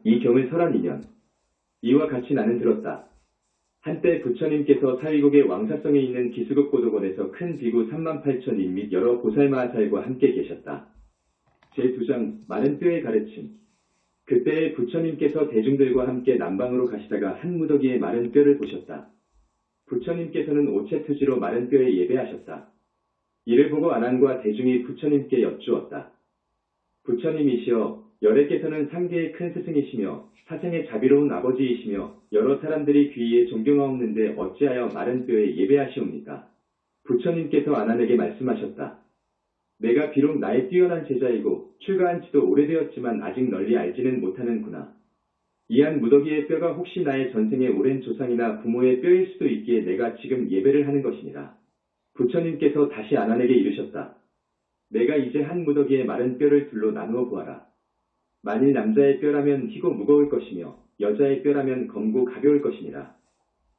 이 경을 설한 2년. 이와 같이 나는 들었다. 한때 부처님께서 사위국의 왕사성에 있는 기수국 고도원에서 큰 비구 38,000인 및 여러 보살마하살과 함께 계셨다. 제2장 많은 뼈의 가르침. 그때에 부처님께서 대중들과 함께 남방으로 가시다가 한 무더기에 마른 뼈를 보셨다. 부처님께서는 오체투지로 마른 뼈에 예배하셨다. 이를 보고 아난과 대중이 부처님께 여쭈었다. 부처님이시여, 열애께서는 상계의 큰 스승이시며 사생의 자비로운 아버지이시며 여러 사람들이 귀에 존경하옵는데 어찌하여 마른 뼈에 예배하시옵니까? 부처님께서 아난에게 말씀하셨다. 내가 비록 나의 뛰어난 제자이고 출가한 지도 오래되었지만 아직 널리 알지는 못하는구나. 이 한 무더기의 뼈가 혹시 나의 전생의 오랜 조상이나 부모의 뼈일 수도 있기에 내가 지금 예배를 하는 것이니라. 부처님께서 다시 아난에게 이르셨다. 내가 이제 한 무더기의 마른 뼈를 둘로 나누어 보아라. 만일 남자의 뼈라면 희고 무거울 것이며 여자의 뼈라면 검고 가벼울 것이니라.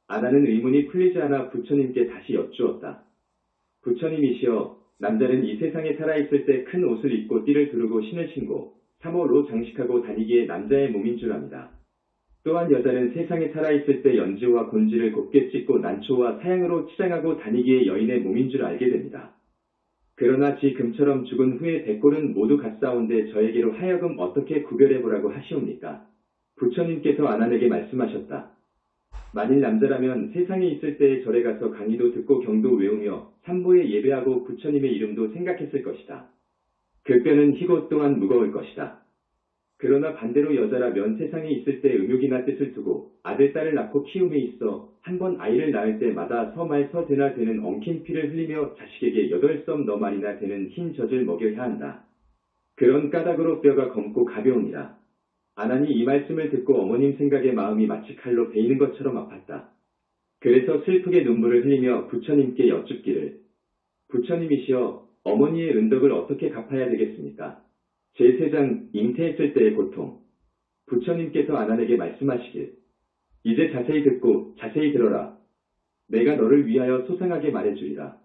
아난은 의문이 풀리지 않아 부처님께 다시 여쭈었다. 부처님이시여, 남자는 이 세상에 살아있을 때 큰 옷을 입고 띠를 두르고 신을 신고 삼호로 장식하고 다니기에 남자의 몸인 줄 압니다. 또한 여자는 세상에 살아있을 때 연지와 곤지를 곱게 찢고 난초와 사양으로 치장하고 다니기에 여인의 몸인 줄 알게 됩니다. 그러나 지금처럼 죽은 후에 백골은 모두 같사온데 저에게로 하여금 어떻게 구별해보라고 하시옵니까? 부처님께서 아난에게 말씀하셨다. 만일 남자라면 세상에 있을 때에 절에 가서 강의도 듣고 경도 외우며 삼보에 예배하고 부처님의 이름도 생각했을 것이다. 그 뼈는 희고 또한 무거울 것이다. 그러나 반대로 여자라면 세상에 있을 때 음욕이나 뜻을 두고 아들, 딸을 낳고 키움에 있어 한 번 아이를 낳을 때마다 서말 서대나 되는 엉킨 피를 흘리며 자식에게 8썸 너말이나 되는 흰 젖을 먹여야 한다. 그런 까닭으로 뼈가 검고 가벼우니라. 아난이 이 말씀을 듣고 어머님 생각에 마음이 마치 칼로 베이는 것처럼 아팠다. 그래서 슬프게 눈물을 흘리며 부처님께 여쭙기를, 부처님이시여, 어머니의 은덕을 어떻게 갚아야 되겠습니까? 제3장 잉태했을 때의 고통. 부처님께서 아난에게 말씀하시길, 이제 자세히 듣고 자세히 들어라. 내가 너를 위하여 소상하게 말해주리라.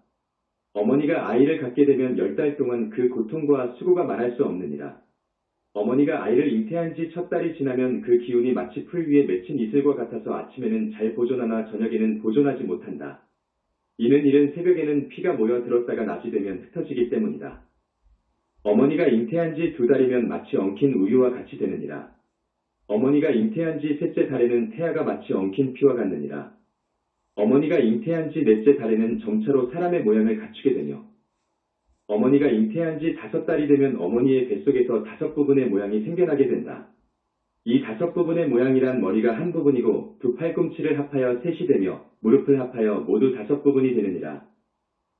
어머니가 아이를 갖게 되면 10달 동안 그 고통과 수고가 말할 수 없느니라. 어머니가 아이를 잉태한 지 첫 달이 지나면 그 기운이 마치 풀 위에 맺힌 이슬과 같아서 아침에는 잘 보존하나 저녁에는 보존하지 못한다. 이는 이른 새벽에는 피가 모여 들었다가 낮이 되면 흩어지기 때문이다. 어머니가 잉태한 지 2달이면 마치 엉킨 우유와 같이 되느니라. 어머니가 잉태한 지 3째 달에는 태아가 마치 엉킨 피와 같느니라. 어머니가 잉태한 지 4째 달에는 점차로 사람의 모양을 갖추게 되며 어머니가 잉태한 지 5달이 되면 어머니의 뱃속에서 5부분의 모양이 생겨나게 된다. 이 5부분의 모양이란 머리가 한 부분이고 두 팔꿈치를 합하여 셋이 되며 무릎을 합하여 모두 5부분이 되느니라.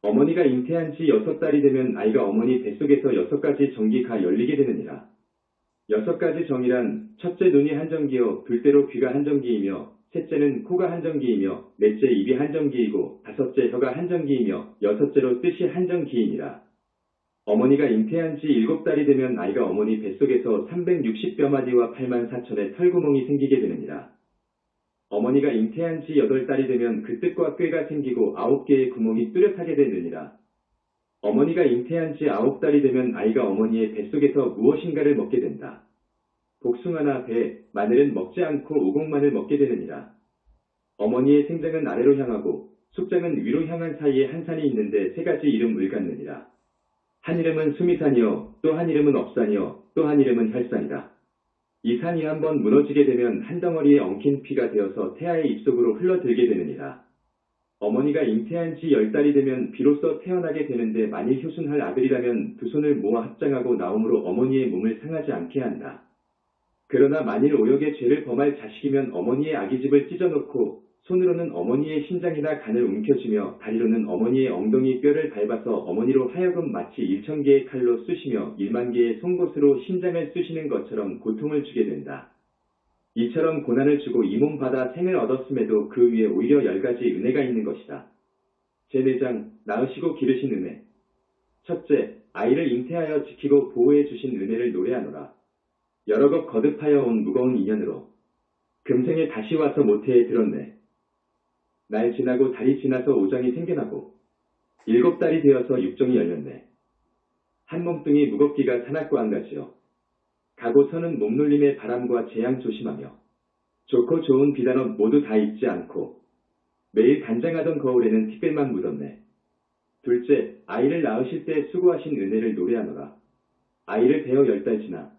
어머니가 잉태한 지 6달이 되면 아이가 어머니 뱃속에서 6가지 정기가 열리게 되느니라. 6가지 정이란 첫째 눈이 한 정기요, 둘째로 귀가 한 정기이며 셋째는 코가 한 정기이며 넷째 입이 한 정기이고 다섯째 혀가 한 정기이며 여섯째로 뜻이 한 정기이니라. 어머니가 잉태한 지 7달이 되면 아이가 어머니 뱃속에서 360뼈마디와 8만 4천의 털구멍이 생기게 되느니라. 어머니가 잉태한 지 8달이 되면 그 뜻과 꾀가 생기고 9개의 구멍이 뚜렷하게 되느니라. 어머니가 잉태한 지 9달이 되면 아이가 어머니의 뱃속에서 무엇인가를 먹게 된다. 복숭아나 배, 마늘은 먹지 않고 오곡만을 먹게 되느니라. 어머니의 생장은 아래로 향하고 숙장은 위로 향한 사이에 한 산이 있는데 3가지 이름을 갖느니라. 한 이름은 수미산이요, 또 한 이름은 업산이요, 또 한 이름은 혈산이다. 이 산이 한번 무너지게 되면 한 덩어리의 엉킨 피가 되어서 태아의 입속으로 흘러들게 되느니라. 어머니가 잉태한 지 10달이 되면 비로소 태어나게 되는데 만일 효순할 아들이라면 두 손을 모아 합장하고 나옴으로 어머니의 몸을 상하지 않게 한다. 그러나 만일 오역의 죄를 범할 자식이면 어머니의 아기집을 찢어놓고 손으로는 어머니의 신장이나 간을 움켜쥐며 다리로는 어머니의 엉덩이 뼈를 밟아서 어머니로 하여금 마치 1000개의 칼로 쑤시며 1만 개의 송곳으로 신장을 쑤시는 것처럼 고통을 주게 된다. 이처럼 고난을 주고 이 몸 받아 생을 얻었음에도 그 위에 오히려 10가지 은혜가 있는 것이다. 제4장 낳으시고 기르신 은혜. 첫째, 아이를 잉태하여 지키고 보호해 주신 은혜를 노래하노라. 여러 것 거듭하여 온 무거운 인연으로 금생에 다시 와서 모태에 들었네. 날 지나고 달이 지나서 오정이 생겨나고 7달이 되어서 육정이 열렸네. 한 몸뚱이 무겁기가 산악과 한 가지요. 가고 서는 몸놀림의 바람과 재앙 조심하며 좋고 좋은 비단옷 모두 다 입지 않고 매일 단장하던 거울에는 티끌만 묻었네. 둘째, 아이를 낳으실 때 수고하신 은혜를 노래하노라. 아이를 베어 10달 지나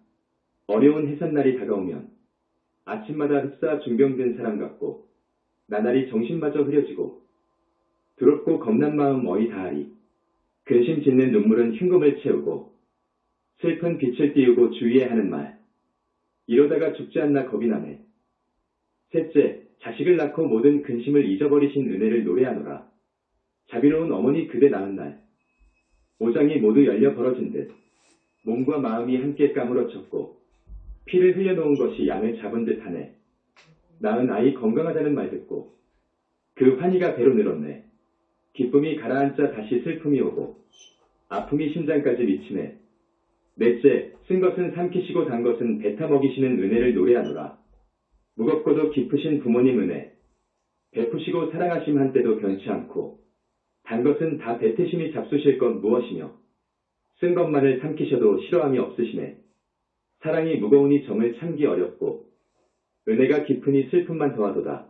어려운 해산날이 다가오면 아침마다 흡사 중병든 사람 같고 나날이 정신마저 흐려지고 두렵고 겁난 마음 어이 다하리. 근심 짓는 눈물은 흉금을 채우고 슬픈 빛을 띄우고 주의해야 하는 말. 이러다가 죽지 않나 겁이 나네. 셋째, 자식을 낳고 모든 근심을 잊어버리신 은혜를 노래하노라. 자비로운 어머니 그대 낳은 날. 오장이 모두 열려 벌어진 듯 몸과 마음이 함께 까무러쳤고 피를 흘려놓은 것이 양을 잡은 듯하네. 낳은 아이 건강하다는 말 듣고 그 환희가 배로 늘었네. 기쁨이 가라앉자 다시 슬픔이 오고 아픔이 심장까지 미치네. 넷째, 쓴 것은 삼키시고 단 것은 뱉어 먹이시는 은혜를 노래하노라. 무겁고도 깊으신 부모님 은혜, 베푸시고 사랑하심 한때도 변치 않고 단 것은 다 뱉으심이 잡수실 것 무엇이며 쓴 것만을 삼키셔도 싫어함이 없으시네. 사랑이 무거우니 정을 참기 어렵고 은혜가 깊으니 슬픔만 더하도다.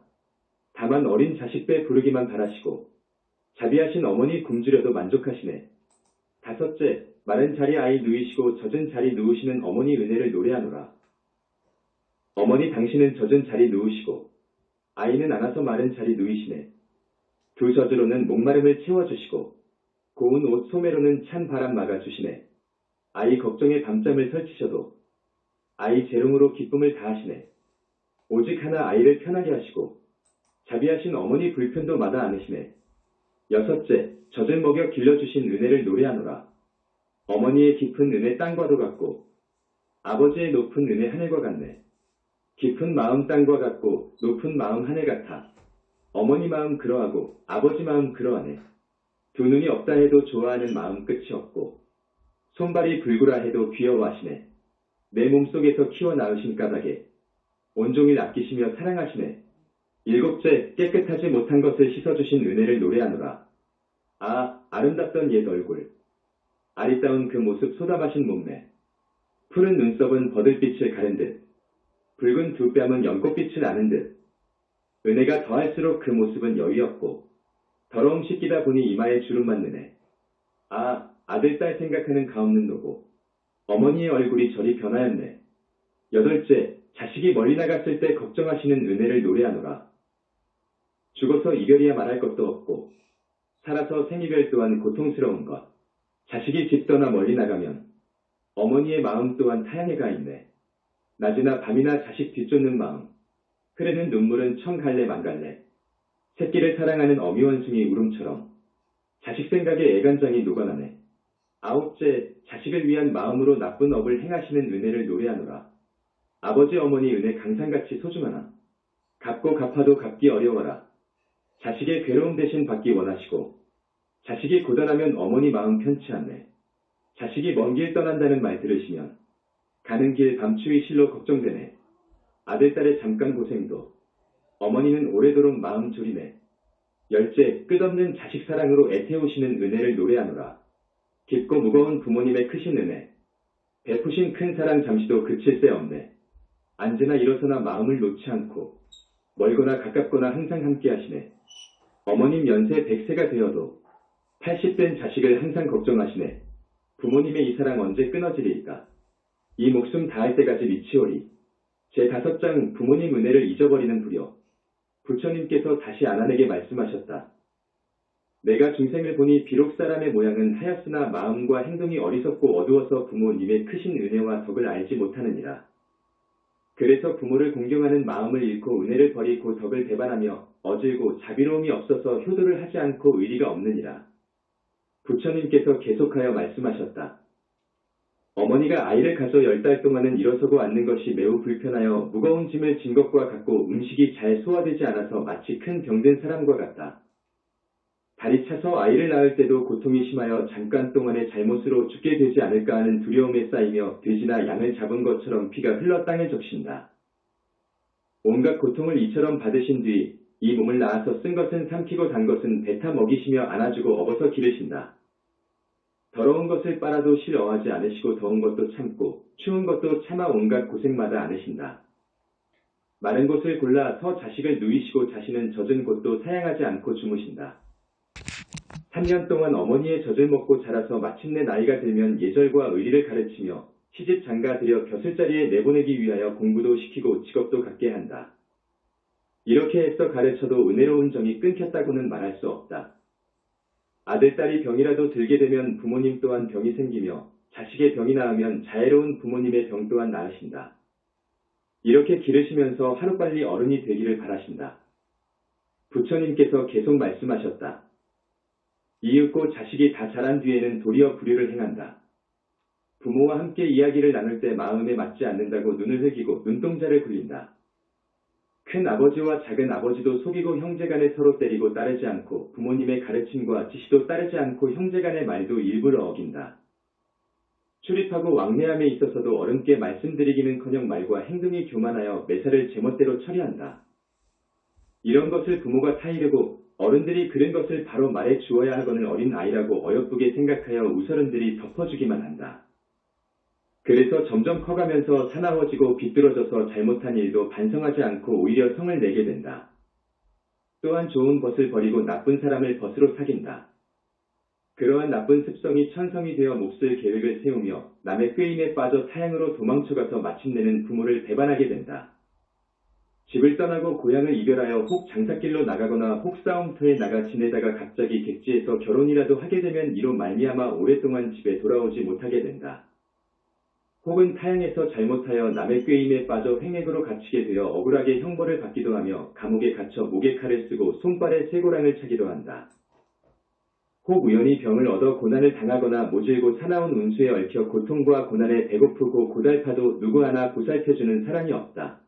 다만 어린 자식 배 부르기만 바라시고 자비하신 어머니 굶주려도 만족하시네. 다섯째, 마른 자리 아이 누이시고 젖은 자리 누우시는 어머니 은혜를 노래하노라. 어머니 당신은 젖은 자리 누우시고 아이는 안아서 마른 자리 누이시네. 두 젖으로는 목마름을 채워주시고 고운 옷 소매로는 찬 바람 막아주시네. 아이 걱정에 밤잠을 설치셔도 아이 재롱으로 기쁨을 다하시네. 오직 하나 아이를 편하게 하시고 자비하신 어머니 불편도 마다 않으시네. 여섯째, 젖을 먹여 길러주신 은혜를 노래하노라. 어머니의 깊은 은혜 땅과도 같고 아버지의 높은 은혜 하늘과 같네. 깊은 마음 땅과 같고 높은 마음 하늘 같아. 어머니 마음 그러하고 아버지 마음 그러하네. 두 눈이 없다 해도 좋아하는 마음 끝이 없고 손발이 불구라 해도 귀여워하시네. 내 몸속에서 키워 낳으신 까닭에 온종일 아끼시며 사랑하시네. 일곱째, 깨끗하지 못한 것을 씻어주신 은혜를 노래하노라. 아, 아름답던 옛 얼굴. 아리따운 그 모습 쏟아마신 몸매. 푸른 눈썹은 버들빛을 가른 듯. 붉은 두 뺨은 연꽃빛을 아는 듯. 은혜가 더할수록 그 모습은 여위없고 더러움 씻기다 보니 이마에 주름 맞느네. 아, 아들, 딸 생각하는 가없는 노고. 어머니의 얼굴이 저리 변하였네. 여덟째, 자식이 멀리 나갔을 때 걱정하시는 은혜를 노래하노라. 죽어서 이별이야 말할 것도 없고 살아서 생이별 또한 고통스러운 것. 자식이 집 떠나 멀리 나가면 어머니의 마음 또한 타향해 가 있네. 낮이나 밤이나 자식 뒤쫓는 마음. 흐르는 눈물은 청갈래 만갈래. 새끼를 사랑하는 어미원숭이 울음처럼 자식 생각에 애간장이 녹아나네. 아홉째, 자식을 위한 마음으로 나쁜 업을 행하시는 은혜를 노래하노라. 아버지 어머니 은혜 강산같이 소중하나. 갚고 갚아도 갚기 어려워라. 자식의 괴로움 대신 받기 원하시고 자식이 고단하면 어머니 마음 편치 않네. 자식이 먼 길 떠난다는 말 들으시면 가는 길 밤추위 실로 걱정되네. 아들, 딸의 잠깐 고생도 어머니는 오래도록 마음 졸이네. 열째, 끝없는 자식 사랑으로 애태우시는 은혜를 노래하노라. 깊고 무거운 부모님의 크신 은혜. 베푸신 큰 사랑 잠시도 그칠 새 없네. 언제나 일어서나 마음을 놓지 않고 멀거나 가깝거나 항상 함께 하시네. 어머님 연세 100세가 되어도 80된 자식을 항상 걱정하시네. 부모님의 이 사랑 언제 끊어지리까? 이 목숨 다할 때까지 미치오리. 제5장 부모님 은혜를 잊어버리는 불효. 부처님께서 다시 아난에게 말씀하셨다. 내가 중생을 보니 비록 사람의 모양은 하였으나 마음과 행동이 어리석고 어두워서 부모님의 크신 은혜와 덕을 알지 못하느니라. 그래서 부모를 공경하는 마음을 잃고 은혜를 버리고 덕을 배반하며 어질고 자비로움이 없어서 효도를 하지 않고 의리가 없느니라. 부처님께서 계속하여 말씀하셨다. 어머니가 아이를 가져 10달 동안은 일어서고 앉는 것이 매우 불편하여 무거운 짐을 진 것과 같고 음식이 잘 소화되지 않아서 마치 큰 병든 사람과 같다. 다리 차서 아이를 낳을 때도 고통이 심하여 잠깐 동안의 잘못으로 죽게 되지 않을까 하는 두려움에 쌓이며 돼지나 양을 잡은 것처럼 피가 흘러 땅에 적신다. 온갖 고통을 이처럼 받으신 뒤 이 몸을 낳아서 쓴 것은 삼키고 단 것은 뱉어 먹이시며 안아주고 업어서 기르신다. 더러운 것을 빨아도 싫어하지 않으시고 더운 것도 참고 추운 것도 참아 온갖 고생마다 않으신다. 마른 곳을 골라서 자식을 누이시고 자신은 젖은 곳도 사양하지 않고 주무신다. 3년 동안 어머니의 젖을 먹고 자라서 마침내 나이가 들면 예절과 의리를 가르치며 시집 장가 들여 벼슬자리에 내보내기 위하여 공부도 시키고 직업도 갖게 한다. 이렇게 애써 가르쳐도 은혜로운 정이 끊겼다고는 말할 수 없다. 아들, 딸이 병이라도 들게 되면 부모님 또한 병이 생기며 자식의 병이 나으면 자애로운 부모님의 병 또한 나으신다. 이렇게 기르시면서 하루빨리 어른이 되기를 바라신다. 부처님께서 계속 말씀하셨다. 이윽고 자식이 다 자란 뒤에는 도리어 불효를 행한다. 부모와 함께 이야기를 나눌 때 마음에 맞지 않는다고 눈을 흘기고 눈동자를 굴린다. 큰 아버지와 작은 아버지도 속이고 형제간에 서로 때리고 따르지 않고 부모님의 가르침과 지시도 따르지 않고 형제간의 말도 일부러 어긴다. 출입하고 왕래함에 있어서도 어른께 말씀드리기는커녕 말과 행동이 교만하여 매사를 제멋대로 처리한다. 이런 것을 부모가 타이르고 어른들이 그른 것을 바로 말해 주어야 하거늘 어린 아이라고 어여쁘게 생각하여 우서른들이 덮어주기만 한다. 그래서 점점 커가면서 사나워지고 비뚤어져서 잘못한 일도 반성하지 않고 오히려 성을 내게 된다. 또한 좋은 벗을 버리고 나쁜 사람을 벗으로 사귄다. 그러한 나쁜 습성이 천성이 되어 몹쓸 계획을 세우며 남의 꾀임에 빠져 타향으로 도망쳐가서 마침내는 부모를 배반하게 된다. 집을 떠나고 고향을 이별하여 혹 장사길로 나가거나 혹 싸움터에 나가 지내다가 갑자기 객지에서 결혼이라도 하게 되면 이로 말미암아 오랫동안 집에 돌아오지 못하게 된다. 혹은 타향에서 잘못하여 남의 꾀임에 빠져 횡액으로 갇히게 되어 억울하게 형벌을 받기도 하며 감옥에 갇혀 목에 칼을 쓰고 손발에 쇠고랑을 차기도 한다. 혹 우연히 병을 얻어 고난을 당하거나 모질고 사나운 운수에 얽혀 고통과 고난에 배고프고 고달파도 누구 하나 보살펴주는 사람이 없다.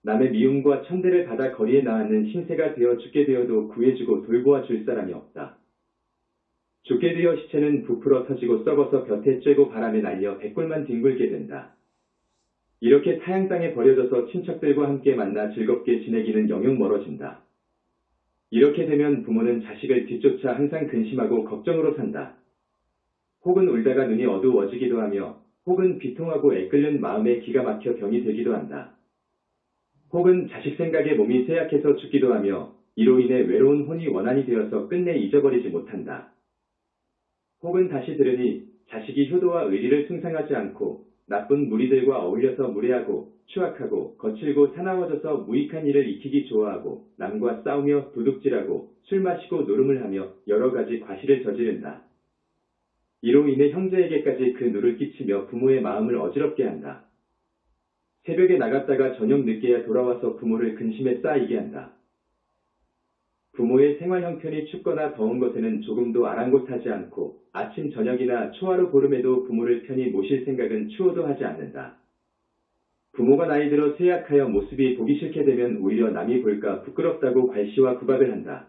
남의 미움과 천대를 받아 거리에 나앉는 신세가 되어 죽게 되어도 구해주고 돌보아 줄 사람이 없다. 죽게 되어 시체는 부풀어 터지고 썩어서 볕에 쬐고 바람에 날려 백골만 뒹굴게 된다. 이렇게 타향 땅에 버려져서 친척들과 함께 만나 즐겁게 지내기는 영영 멀어진다. 이렇게 되면 부모는 자식을 뒤쫓아 항상 근심하고 걱정으로 산다. 혹은 울다가 눈이 어두워지기도 하며 혹은 비통하고 애끓는 마음에 기가 막혀 병이 들기도 한다. 혹은 자식 생각에 몸이 쇠약해서 죽기도 하며 이로 인해 외로운 혼이 원한이 되어서 끝내 잊어버리지 못한다. 혹은 다시 들으니 자식이 효도와 의리를 숭상하지 않고 나쁜 무리들과 어울려서 무례하고 추악하고 거칠고 사나워져서 무익한 일을 익히기 좋아하고 남과 싸우며 도둑질하고 술 마시고 노름을 하며 여러 가지 과실을 저지른다. 이로 인해 형제에게까지 그 누를 끼치며 부모의 마음을 어지럽게 한다. 새벽에 나갔다가 저녁 늦게야 돌아와서 부모를 근심에 쌓이게 한다. 부모의 생활 형편이 춥거나 더운 것에는 조금도 아랑곳하지 않고 아침 저녁이나 초하루 보름에도 부모를 편히 모실 생각은 추호도 하지 않는다. 부모가 나이 들어 쇠약하여 모습이 보기 싫게 되면 오히려 남이 볼까 부끄럽다고 괄시와 구박을 한다.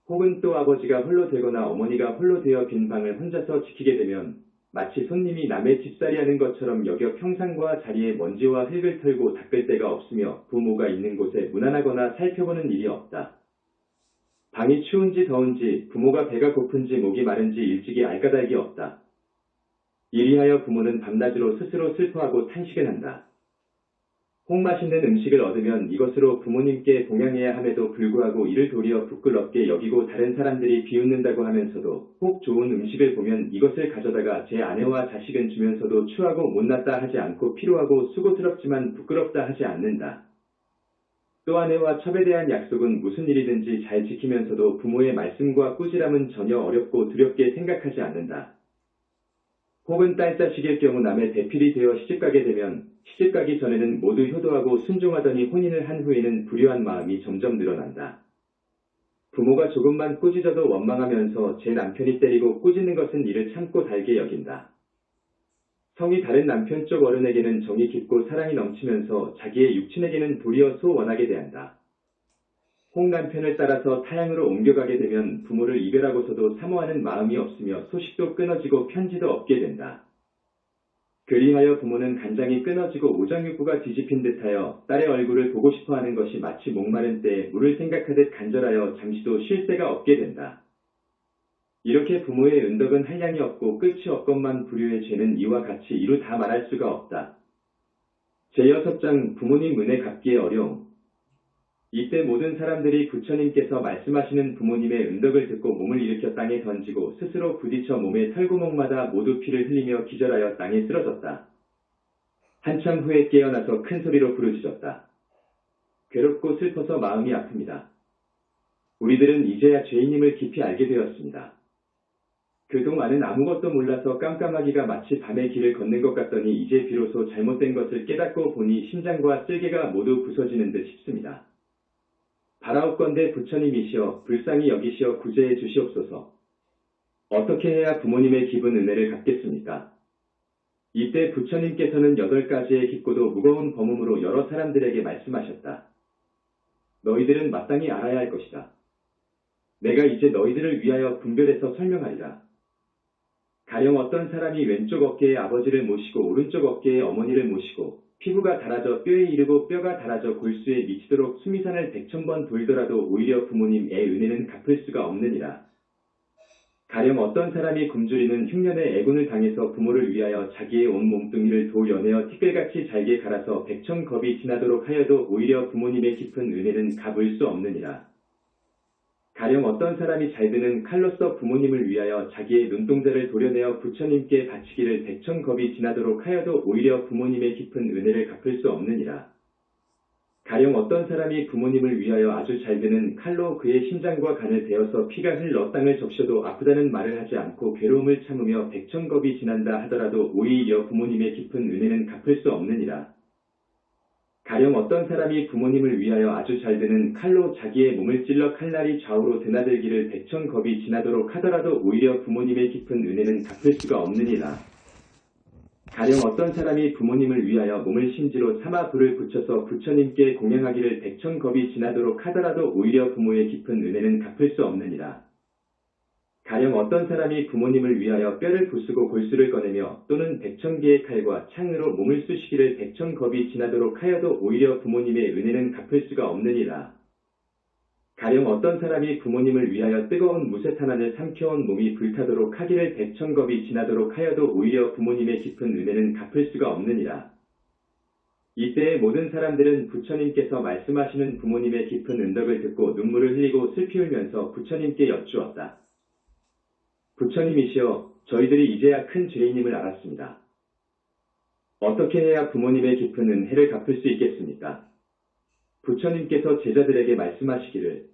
혹은 또 아버지가 홀로 되거나 어머니가 홀로 되어 빈 방을 혼자서 지키게 되면 마치 손님이 남의 집살이하는 것처럼 여겨 평상과 자리에 먼지와 흙을 털고 닦을 데가 없으며 부모가 있는 곳에 무난하거나 살펴보는 일이 없다. 방이 추운지 더운지 부모가 배가 고픈지 목이 마른지 일찍이 알 까닭이 없다. 이리하여 부모는 밤낮으로 스스로 슬퍼하고 탄식을 한다. 혹 맛있는 음식을 얻으면 이것으로 부모님께 봉양해야 함에도 불구하고 이를 도리어 부끄럽게 여기고 다른 사람들이 비웃는다고 하면서도 혹 좋은 음식을 보면 이것을 가져다가 제 아내와 자식은 주면서도 추하고 못났다 하지 않고 피로하고 수고스럽지만 부끄럽다 하지 않는다. 또 아내와 첩에 대한 약속은 무슨 일이든지 잘 지키면서도 부모의 말씀과 꾸지람은 전혀 어렵고 두렵게 생각하지 않는다. 혹은 딸자식일 경우 남의 대필이 되어 시집가게 되면 시집가기 전에는 모두 효도하고 순종하더니 혼인을 한 후에는 불효한 마음이 점점 늘어난다. 부모가 조금만 꾸짖어도 원망하면서 제 남편이 때리고 꾸짖는 것은 이를 참고 달게 여긴다. 성이 다른 남편 쪽 어른에게는 정이 깊고 사랑이 넘치면서 자기의 육친에게는 도리어 소원하게 대한다. 혹 남편을 따라서 타향으로 옮겨가게 되면 부모를 이별하고서도 사모하는 마음이 없으며 소식도 끊어지고 편지도 없게 된다. 그리하여 부모는 간장이 끊어지고 오장육부가 뒤집힌 듯하여 딸의 얼굴을 보고 싶어하는 것이 마치 목마른 때에 물을 생각하듯 간절하여 잠시도 쉴 새가 없게 된다. 이렇게 부모의 은덕은 한량이 없고 끝이 없건만 불효의 죄는 이와 같이 이루 다 말할 수가 없다. 제6장 부모님 은혜 갚기의 어려움. 이때 모든 사람들이 부처님께서 말씀하시는 부모님의 은덕을 듣고 몸을 일으켜 땅에 던지고 스스로 부딪혀 몸의 털구멍마다 모두 피를 흘리며 기절하여 땅에 쓰러졌다. 한참 후에 깨어나서 큰 소리로 부르짖었다. 괴롭고 슬퍼서 마음이 아픕니다. 우리들은 이제야 죄인임을 깊이 알게 되었습니다. 그동안은 아무것도 몰라서 깜깜하기가 마치 밤의 길을 걷는 것 같더니 이제 비로소 잘못된 것을 깨닫고 보니 심장과 쓸개가 모두 부서지는 듯 싶습니다. 바라옵건대 부처님이시여 불쌍히 여기시어 구제해 주시옵소서. 어떻게 해야 부모님의 깊은 은혜를 갚겠습니까? 이때 부처님께서는 8가지의 깊고도 무거운 범음으로 여러 사람들에게 말씀하셨다. 너희들은 마땅히 알아야 할 것이다. 내가 이제 너희들을 위하여 분별해서 설명하리라. 가령 어떤 사람이 왼쪽 어깨에 아버지를 모시고 오른쪽 어깨에 어머니를 모시고 피부가 닳아져 뼈에 이르고 뼈가 닳아져 골수에 미치도록 수미산을 100,000번 돌더라도 오히려 부모님의 은혜는 갚을 수가 없느니라. 가령 어떤 사람이 굶주리는 흉년의 애군을 당해서 부모를 위하여 자기의 온 몸뚱이를 도 연해어 티끌같이 잘게 갈아서 100,000겁이 지나도록 하여도 오히려 부모님의 깊은 은혜는 갚을 수 없느니라. 가령 어떤 사람이 잘 드는 칼로서 부모님을 위하여 자기의 눈동자를 도려내어 부처님께 바치기를 100,000겁이 지나도록 하여도 오히려 부모님의 깊은 은혜를 갚을 수 없느니라. 가령 어떤 사람이 부모님을 위하여 아주 잘 드는 칼로 그의 심장과 간을 베어서 피가 흘러 땅을 적셔도 아프다는 말을 하지 않고 괴로움을 참으며 100,000겁이 지난다 하더라도 오히려 부모님의 깊은 은혜는 갚을 수 없느니라. 가령 어떤 사람이 부모님을 위하여 아주 잘 드는 칼로 자기의 몸을 찔러 칼날이 좌우로 드나들기를 100,000겁이 지나도록 하더라도 오히려 부모님의 깊은 은혜는 갚을 수가 없느니라. 가령 어떤 사람이 부모님을 위하여 몸을 심지로 삼아 불을 붙여서 부처님께 공양하기를 100,000겁이 지나도록 하더라도 오히려 부모의 깊은 은혜는 갚을 수 없느니라. 가령 어떤 사람이 부모님을 위하여 뼈를 부수고 골수를 꺼내며 또는 100,000개의 칼과 창으로 몸을 쑤시기를 100,000겁이 지나도록 하여도 오히려 부모님의 은혜는 갚을 수가 없느니라. 가령 어떤 사람이 부모님을 위하여 뜨거운 무쇠탄환을 삼켜온 몸이 불타도록 하기를 100,000겁이 지나도록 하여도 오히려 부모님의 깊은 은혜는 갚을 수가 없느니라. 이때에 모든 사람들은 부처님께서 말씀하시는 부모님의 깊은 은덕을 듣고 눈물을 흘리고 슬피 울면서 부처님께 여쭈었다. 부처님이시여, 저희들이 이제야 큰 죄인임을 알았습니다. 어떻게 해야 부모님의 깊은 은혜를 갚을 수 있겠습니까? 부처님께서 제자들에게 말씀하시기를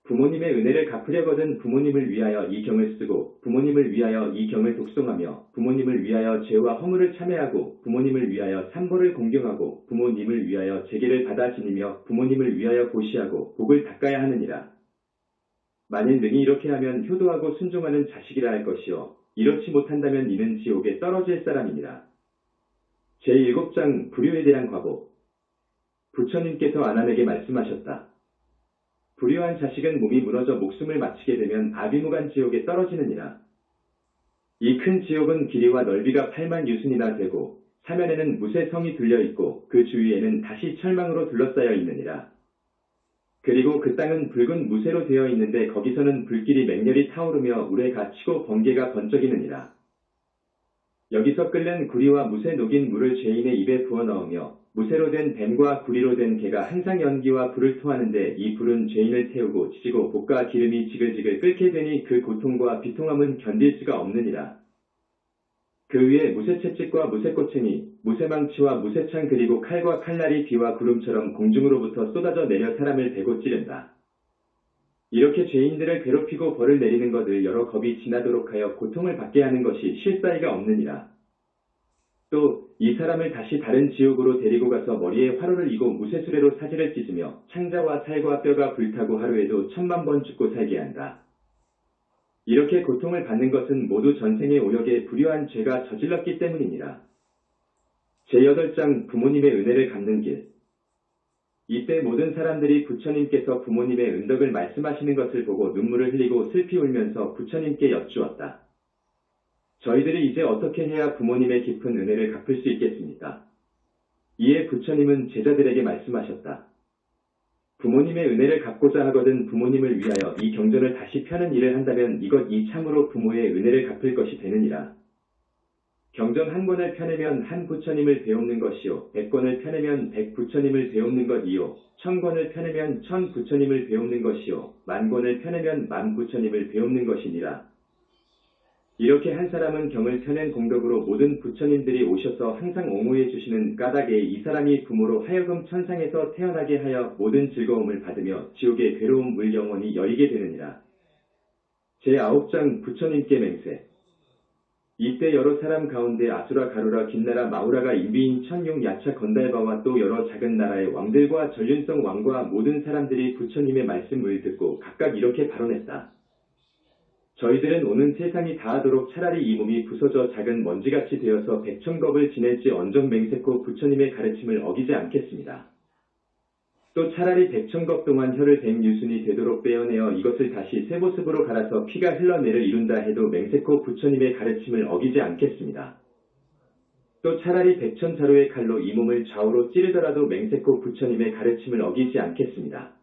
부모님의 은혜를 갚으려거든 부모님을 위하여 이 경을 쓰고 부모님을 위하여 이 경을 독송하며 부모님을 위하여 죄와 허물을 참회하고 부모님을 위하여 삼보를 공경하고 부모님을 위하여 제계를 받아 지니며 부모님을 위하여 보시하고 복을 닦아야 하느니라. 만일 능히 이렇게 하면 효도하고 순종하는 자식이라 할 것이요 이렇지 못한다면 이는 지옥에 떨어질 사람이니라. 제7장 불효에 대한 과보. 부처님께서 아난에게 말씀하셨다. 불효한 자식은 몸이 무너져 목숨을 마치게 되면 아비무간 지옥에 떨어지느니라. 이 큰 지옥은 길이와 넓이가 8만 유순이나 되고 사면에는 무쇠 성이 들려 있고 그 주위에는 다시 철망으로 둘러싸여 있느니라. 그리고 그 땅은 붉은 무쇠로 되어 있는데 거기서는 불길이 맹렬히 타오르며 울에 갇히고 번개가 번쩍이느니라. 여기서 끓는 구리와 무쇠 녹인 물을 죄인의 입에 부어 넣으며 무쇠로 된 뱀과 구리로 된 개가 항상 연기와 불을 토하는데 이 불은 죄인을 태우고 지지고 볶아 기름이 지글지글 끓게 되니 그 고통과 비통함은 견딜 수가 없느니라. 그 위에 무쇠채찍과 무쇠꼬챙이, 무쇠망치와 무쇠창 그리고 칼과 칼날이 비와 구름처럼 공중으로부터 쏟아져 내려 사람을 베고 찌른다. 이렇게 죄인들을 괴롭히고 벌을 내리는 것을 여러 겁이 지나도록 하여 고통을 받게 하는 것이 실사이가 없느니라. 또 이 사람을 다시 다른 지옥으로 데리고 가서 머리에 화로를 이고 무쇠수레로 사지를 찢으며 창자와 살과 뼈가 불타고 하루에도 10,000,000번 죽고 살게 한다. 이렇게 고통을 받는 것은 모두 전생의 오역에 불효한 죄가 저질렀기 때문이니라. 제8장 부모님의 은혜를 갚는 길. 이때 모든 사람들이 부처님께서 부모님의 은덕을 말씀하시는 것을 보고 눈물을 흘리고 슬피 울면서 부처님께 여쭈었다. 저희들이 이제 어떻게 해야 부모님의 깊은 은혜를 갚을 수 있겠습니까? 이에 부처님은 제자들에게 말씀하셨다. 부모님의 은혜를 갚고자 하거든 부모님을 위하여 이 경전을 다시 펴는 일을 한다면 이것 이 참으로 부모의 은혜를 갚을 것이 되느니라. 경전 한 권을 펴내면 한 부처님을 배우는 것이요, 100권을 펴내면 100부처님을 배우는 것이요, 1000권을 펴내면 1000부처님을 배우는 것이요, 10,000권을 펴내면 10,000부처님을 배우는 것이니라. 이렇게 한 사람은 경을 펴낸 공덕으로 모든 부처님들이 오셔서 항상 옹호해 주시는 까닭에 이 사람이 부모로 하여금 천상에서 태어나게 하여 모든 즐거움을 받으며 지옥의 괴로운 물 영원히 여리게 되느니라. 제9장 부처님께 맹세. 이때 여러 사람 가운데 아수라, 가루라, 김나라, 마우라가 인비인, 천용, 야차, 건달바와 또 여러 작은 나라의 왕들과 전륜성 왕과 모든 사람들이 부처님의 말씀을 듣고 각각 이렇게 발언했다. 저희들은 오는 세상이 다하도록 차라리 이 몸이 부서져 작은 먼지같이 되어서 백천겁을 지낼지 언정 맹세코 부처님의 가르침을 어기지 않겠습니다. 또 차라리 백천겁 동안 혀를 백유순이 되도록 빼어내어 이것을 다시 새 모습으로 갈아서 피가 흘러내를 이룬다 해도 맹세코 부처님의 가르침을 어기지 않겠습니다. 또 차라리 백천자루의 칼로 이 몸을 좌우로 찌르더라도 맹세코 부처님의 가르침을 어기지 않겠습니다.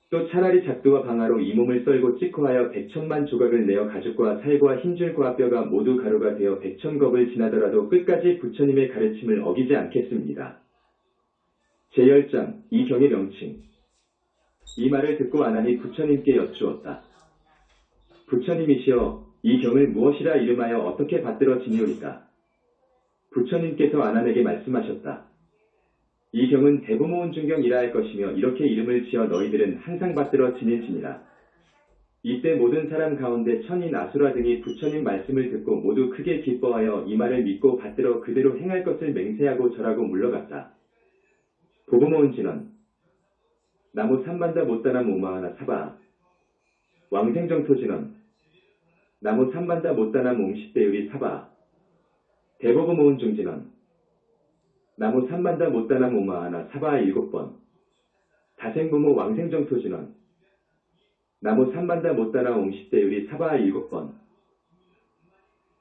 또 차라리 작두와 방아로 이 몸을 썰고 찍고 하여 100,000만 조각을 내어 가죽과 살과 흰줄과 뼈가 모두 가루가 되어 100,000겁을 지나더라도 끝까지 부처님의 가르침을 어기지 않겠습니다. 제10장 이 경의 명칭. 이 말을 듣고 아난이 부처님께 여쭈었다. 부처님이시여, 이 경을 무엇이라 이름하여 어떻게 받들어 지니오리까? 부처님께서 아난에게 말씀하셨다. 이 경은 대부모운중경이라 할 것이며 이렇게 이름을 지어 너희들은 항상 받들어 지닐지니라. 이때 모든 사람 가운데 천인, 아수라 등이 부처님 말씀을 듣고 모두 크게 기뻐하여 이 말을 믿고 받들어 그대로 행할 것을 맹세하고 절하고 물러갔다. 보고모운진원. 나무 삼반다 못다나 모마하나 사바. 왕생정토진원. 나무 삼반다 못다나 몽십대유리 사바. 대보고모운중진원. 나무 삼반다 못다나 모마하나 사바 7번. 다생부모 왕생정토진원. 나무 삼반다 못다나 옹십대유리 사바 7번.